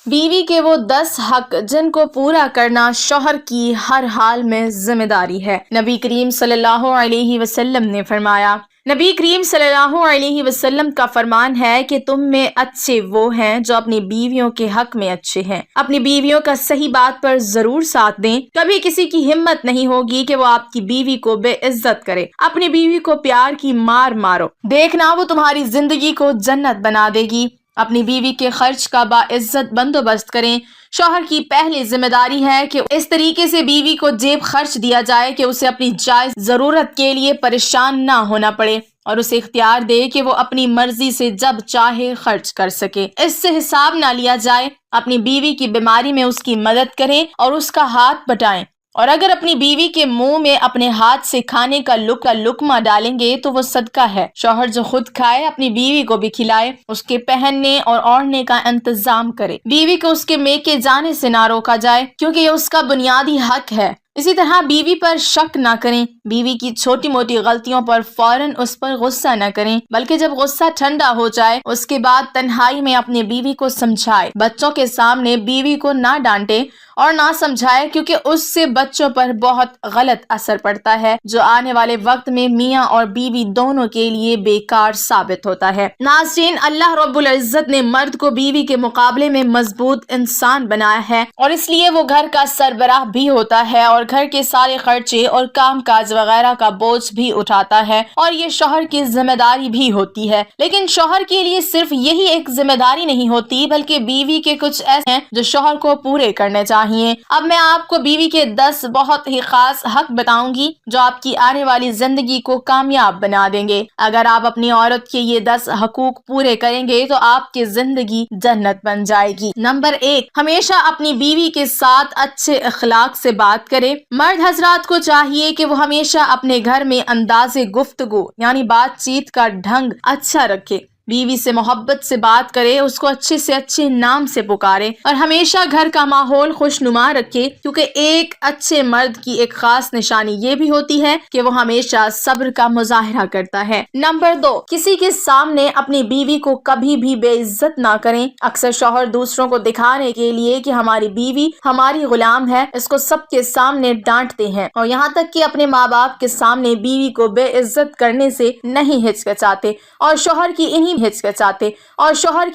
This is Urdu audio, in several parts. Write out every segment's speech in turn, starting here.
بیوی کے وہ 10 حق جن کو پورا کرنا شوہر کی ہر حال میں ذمہ داری ہے۔ نبی کریم صلی اللہ علیہ وسلم نے فرمایا، نبی کریم صلی اللہ علیہ وسلم کا فرمان ہے کہ تم میں اچھے وہ ہیں جو اپنی بیویوں کے حق میں اچھے ہیں۔ اپنی بیویوں کا صحیح بات پر ضرور ساتھ دیں۔ کبھی کسی کی ہمت نہیں ہوگی کہ وہ آپ کی بیوی کو بے عزت کرے۔ اپنی بیوی کو پیار کی مار مارو، دیکھنا وہ تمہاری زندگی کو جنت بنا دے گی۔ اپنی بیوی کے خرچ کا باعزت بندوبست کریں۔ شوہر کی پہلی ذمہ داری ہے کہ اس طریقے سے بیوی کو جیب خرچ دیا جائے کہ اسے اپنی جائز ضرورت کے لیے پریشان نہ ہونا پڑے، اور اسے اختیار دے کہ وہ اپنی مرضی سے جب چاہے خرچ کر سکے۔ اس سے حساب نہ لیا جائے۔ اپنی بیوی کی بیماری میں اس کی مدد کریں اور اس کا ہاتھ بٹائیں، اور اگر اپنی بیوی کے منہ میں اپنے ہاتھ سے کھانے کا لقمہ ڈالیں گے تو وہ صدقہ ہے۔ شوہر جو خود کھائے اپنی بیوی کو بھی کھلائے، اس کے پہننے اور اوڑھنے کا انتظام کرے۔ بیوی کو اس کے میکے جانے سے نہ روکا جائے، کیونکہ یہ اس کا بنیادی حق ہے۔ اسی طرح بیوی پر شک نہ کریں۔ بیوی کی چھوٹی موٹی غلطیوں پر فوراً اس پر غصہ نہ کریں، بلکہ جب غصہ ٹھنڈا ہو جائے اس کے بعد تنہائی میں اپنی بیوی کو سمجھائے۔ بچوں کے سامنے بیوی کو نہ ڈانٹے اور نہ سمجھائے، کیونکہ اس سے بچوں پر بہت غلط اثر پڑتا ہے جو آنے والے وقت میں میاں اور بیوی دونوں کے لیے بیکار ثابت ہوتا ہے۔ ناظرین، اللہ رب العزت نے مرد کو بیوی کے مقابلے میں مضبوط انسان بنایا ہے، اور اس لیے وہ گھر کا سربراہ بھی ہوتا ہے اور گھر کے سارے خرچے اور کام کاج وغیرہ کا بوجھ بھی اٹھاتا ہے، اور یہ شوہر کی ذمہ داری بھی ہوتی ہے۔ لیکن شوہر کے لیے صرف یہی ایک ذمہ داری نہیں ہوتی، بلکہ بیوی کے کچھ ایسے ہیں جو شوہر کو پورے کرنے چاہیے۔ اب میں آپ کو بیوی کے 10 بہت ہی خاص حق بتاؤں گی جو آپ کی آنے والی زندگی کو کامیاب بنا دیں گے۔ اگر آپ اپنی عورت کے یہ 10 حقوق پورے کریں گے تو آپ کی زندگی جنت بن جائے گی۔ نمبر 1، ہمیشہ اپنی بیوی کے ساتھ اچھے اخلاق سے بات کریں۔ مرد حضرات کو چاہیے کہ وہ ہمیشہ اپنے گھر میں انداز گفتگو یعنی بات چیت کا ڈھنگ اچھا رکھے۔ بیوی سے محبت سے بات کرے، اس کو اچھے سے اچھے نام سے پکارے، اور ہمیشہ گھر کا ماحول خوشنما رکھے، کیونکہ ایک اچھے مرد کی ایک خاص نشانی یہ بھی ہوتی ہے کہ وہ ہمیشہ صبر کا مظاہرہ کرتا ہے۔ نمبر 2، کسی کے سامنے اپنی بیوی کو کبھی بھی بے عزت نہ کریں۔ اکثر شوہر دوسروں کو دکھانے کے لیے کہ ہماری بیوی ہماری غلام ہے، اس کو سب کے سامنے ڈانٹتے ہیں، اور یہاں تک کہ اپنے ماں باپ کے سامنے بیوی کو بے عزت کرنے سے نہیں ہچکچاتے، اور شوہر کی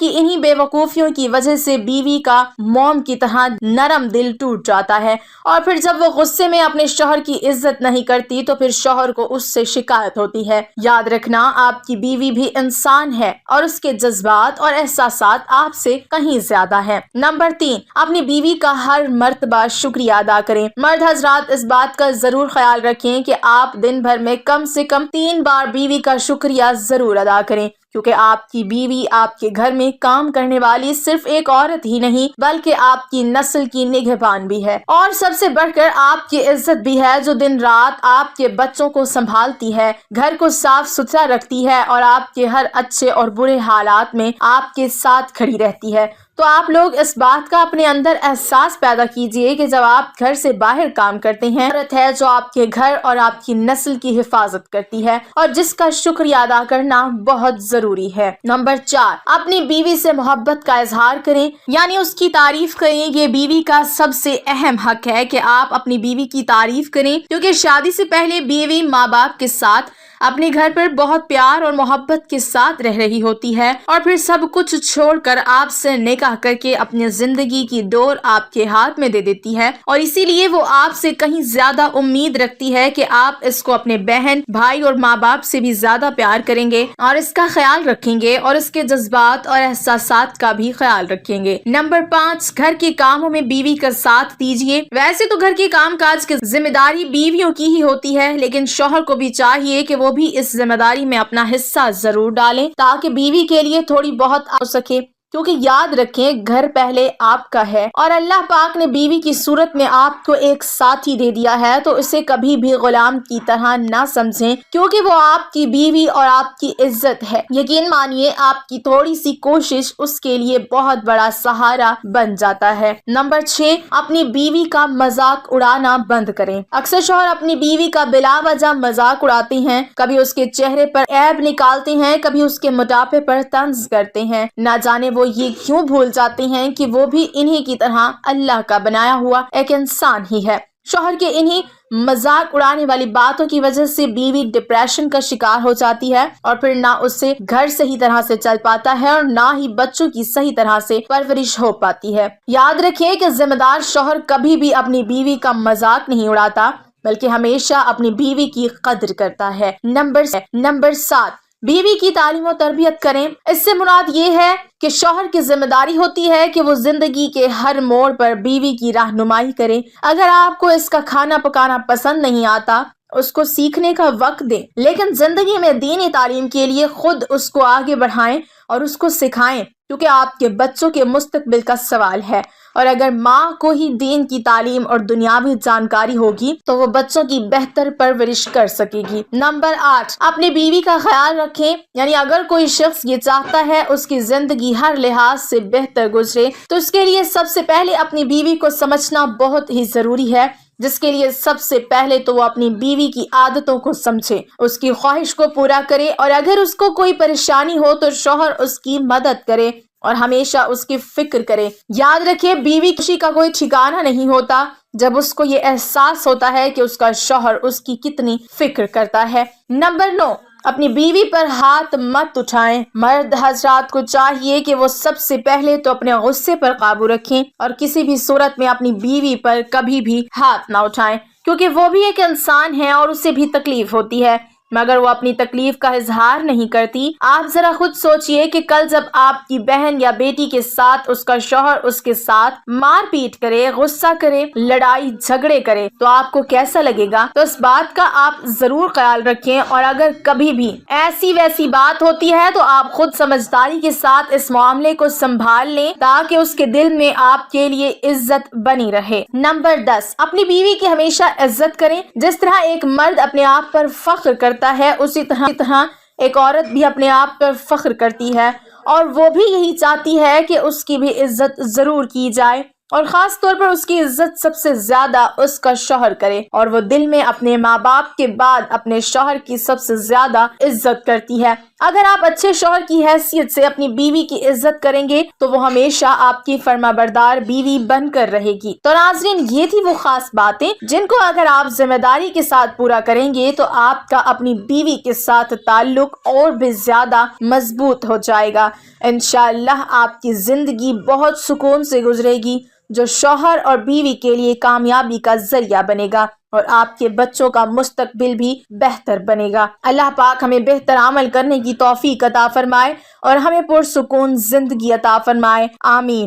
انہی بے وقوفیوں کی وجہ سے بیوی کا موم کی طرح نرم دل ٹوٹ جاتا ہے، اور پھر جب وہ غصے میں اپنے شوہر کی عزت نہیں کرتی تو پھر شوہر کو اس سے شکایت ہوتی ہے۔ یاد رکھنا، آپ کی بیوی بھی انسان ہے اور اس کے جذبات اور احساسات آپ سے کہیں زیادہ ہیں۔ نمبر 3، اپنی بیوی کا ہر مرتبہ شکریہ ادا کریں۔ مرد حضرات اس بات کا ضرور خیال رکھیں کہ آپ دن بھر میں کم سے کم 3 بار بیوی کا شکریہ ضرور ادا کریں، کیونکہ آپ کی بیوی آپ کے گھر میں کام کرنے والی صرف ایک عورت ہی نہیں بلکہ آپ کی نسل کی نگہبان بھی ہے، اور سب سے بڑھ کر آپ کی عزت بھی ہے، جو دن رات آپ کے بچوں کو سنبھالتی ہے، گھر کو صاف ستھرا رکھتی ہے، اور آپ کے ہر اچھے اور برے حالات میں آپ کے ساتھ کھڑی رہتی ہے۔ تو آپ لوگ اس بات کا اپنے اندر احساس پیدا کیجئے کہ جب آپ گھر سے باہر کام کرتے ہیں، عورت ہے جو آپ کے گھر اور آپ کی نسل کی حفاظت کرتی ہے، اور جس کا شکریہ ادا کرنا بہت ضروری ہے۔ نمبر 4، اپنی بیوی سے محبت کا اظہار کریں، یعنی اس کی تعریف کریں۔ یہ بیوی کا سب سے اہم حق ہے کہ آپ اپنی بیوی کی تعریف کریں، کیونکہ شادی سے پہلے بیوی ماں باپ کے ساتھ اپنے گھر پر بہت پیار اور محبت کے ساتھ رہ رہی ہوتی ہے، اور پھر سب کچھ چھوڑ کر آپ سے نکاح کر کے اپنی زندگی کی ڈور آپ کے ہاتھ میں دے دیتی ہے، اور اسی لیے وہ آپ سے کہیں زیادہ امید رکھتی ہے کہ آپ اس کو اپنے بہن بھائی اور ماں باپ سے بھی زیادہ پیار کریں گے، اور اس کا خیال رکھیں گے، اور اس کے جذبات اور احساسات کا بھی خیال رکھیں گے۔ نمبر 5، گھر کے کاموں میں بیوی کا ساتھ دیجیے۔ ویسے تو گھر کے کام کاج کی ذمہ داری بیویوں کی ہی ہوتی ہے، لیکن شوہر کو بھی چاہیے کہ وہ بھی اس ذمہ داری میں اپنا حصہ ضرور ڈالیں، تاکہ بیوی کے لیے تھوڑی بہت ہو سکے، کیونکہ یاد رکھیں گھر پہلے آپ کا ہے، اور اللہ پاک نے بیوی کی صورت میں آپ کو ایک ساتھی دے دیا ہے، تو اسے کبھی بھی غلام کی طرح نہ سمجھیں، کیونکہ وہ آپ کی بیوی اور آپ کی عزت ہے۔ یقین مانیے آپ کی تھوڑی سی کوشش اس کے لیے بہت بڑا سہارا بن جاتا ہے۔ نمبر 6، اپنی بیوی کا مذاق اڑانا بند کریں۔ اکثر شوہر اپنی بیوی کا بلا وجہ مذاق اڑاتے ہیں، کبھی اس کے چہرے پر عیب نکالتے ہیں، کبھی اس کے موٹاپے پر طنز کرتے ہیں، نہ جانے وہ یہ کیوں بھول جاتے ہیں کہ وہ بھی انہی کی طرح اللہ کا بنایا ہوا ایک انسان ہی ہے۔ شوہر کے انہی مذاق اڑانے والی باتوں کی وجہ سے بیوی ڈپریشن کا شکار ہو جاتی ہے اور پھر نہ اس سے گھر صحیح طرح سے چل پاتا ہے اور نہ ہی بچوں کی صحیح طرح سے پرورش ہو پاتی ہے۔ یاد رکھیں کہ ذمہ دار شوہر کبھی بھی اپنی بیوی کا مذاق نہیں اڑاتا بلکہ ہمیشہ اپنی بیوی کی قدر کرتا ہے۔ نمبر 7، بیوی کی تعلیم و تربیت کریں۔ اس سے مراد یہ ہے کہ شوہر کی ذمہ داری ہوتی ہے کہ وہ زندگی کے ہر موڑ پر بیوی کی رہنمائی کرے۔ اگر آپ کو اس کا کھانا پکانا پسند نہیں آتا، اس کو سیکھنے کا وقت دیں، لیکن زندگی میں دینی تعلیم کے لیے خود اس کو آگے بڑھائیں اور اس کو سکھائیں، کیونکہ آپ کے بچوں کے مستقبل کا سوال ہے۔ اور اگر ماں کو ہی دین کی تعلیم اور دنیاوی جانکاری ہوگی تو وہ بچوں کی بہتر پرورش کر سکے گی۔ نمبر 8، اپنی بیوی کا خیال رکھیں۔ یعنی اگر کوئی شخص یہ چاہتا ہے اس کی زندگی ہر لحاظ سے بہتر گزرے تو اس کے لیے سب سے پہلے اپنی بیوی کو سمجھنا بہت ہی ضروری ہے، جس کے لیے سب سے پہلے تو وہ اپنی بیوی کی عادتوں کو سمجھے، اس کی خواہش کو پورا کرے، اور اگر اس کو کوئی پریشانی ہو تو شوہر اس کی مدد کرے اور ہمیشہ اس کی فکر کرے۔ یاد رکھے، بیوی خوشی کا کوئی ٹھکانہ نہیں ہوتا جب اس کو یہ احساس ہوتا ہے کہ اس کا شوہر اس کی کتنی فکر کرتا ہے۔ نمبر 9، اپنی بیوی پر ہاتھ مت اٹھائیں۔ مرد حضرات کو چاہیے کہ وہ سب سے پہلے تو اپنے غصے پر قابو رکھیں اور کسی بھی صورت میں اپنی بیوی پر کبھی بھی ہاتھ نہ اٹھائیں، کیونکہ وہ بھی ایک انسان ہے اور اسے بھی تکلیف ہوتی ہے، مگر وہ اپنی تکلیف کا اظہار نہیں کرتی۔ آپ ذرا خود سوچئے کہ کل جب آپ کی بہن یا بیٹی کے ساتھ اس کا شوہر اس کے ساتھ مار پیٹ کرے، غصہ کرے، لڑائی جھگڑے کرے تو آپ کو کیسا لگے گا؟ تو اس بات کا آپ ضرور خیال رکھیں، اور اگر کبھی بھی ایسی ویسی بات ہوتی ہے تو آپ خود سمجھداری کے ساتھ اس معاملے کو سنبھال لیں تاکہ اس کے دل میں آپ کے لیے عزت بنی رہے۔ نمبر 10، اپنی بیوی کی ہمیشہ عزت کریں۔ جس طرح ایک مرد اپنے آپ پر فخر کرتا ہے، اسی طرح ایک عورت بھی اپنے آپ پر فخر کرتی ہے، اور وہ بھی یہی چاہتی ہے کہ اس کی بھی عزت ضرور کی جائے، اور خاص طور پر اس کی عزت سب سے زیادہ اس کا شوہر کرے، اور وہ دل میں اپنے ماں باپ کے بعد اپنے شوہر کی سب سے زیادہ عزت کرتی ہے۔ اگر آپ اچھے شوہر کی حیثیت سے اپنی بیوی کی عزت کریں گے تو وہ ہمیشہ آپ کی فرما بردار بیوی بن کر رہے گی۔ تو ناظرین، یہ تھی وہ خاص باتیں جن کو اگر آپ ذمہ داری کے ساتھ پورا کریں گے تو آپ کا اپنی بیوی کے ساتھ تعلق اور بھی زیادہ مضبوط ہو جائے گا۔ انشاءاللہ آپ کی زندگی بہت سکون سے گزرے گی، جو شوہر اور بیوی کے لیے کامیابی کا ذریعہ بنے گا، اور آپ کے بچوں کا مستقبل بھی بہتر بنے گا۔ اللہ پاک ہمیں بہتر عمل کرنے کی توفیق عطا فرمائے اور ہمیں پرسکون زندگی عطا فرمائے، آمین۔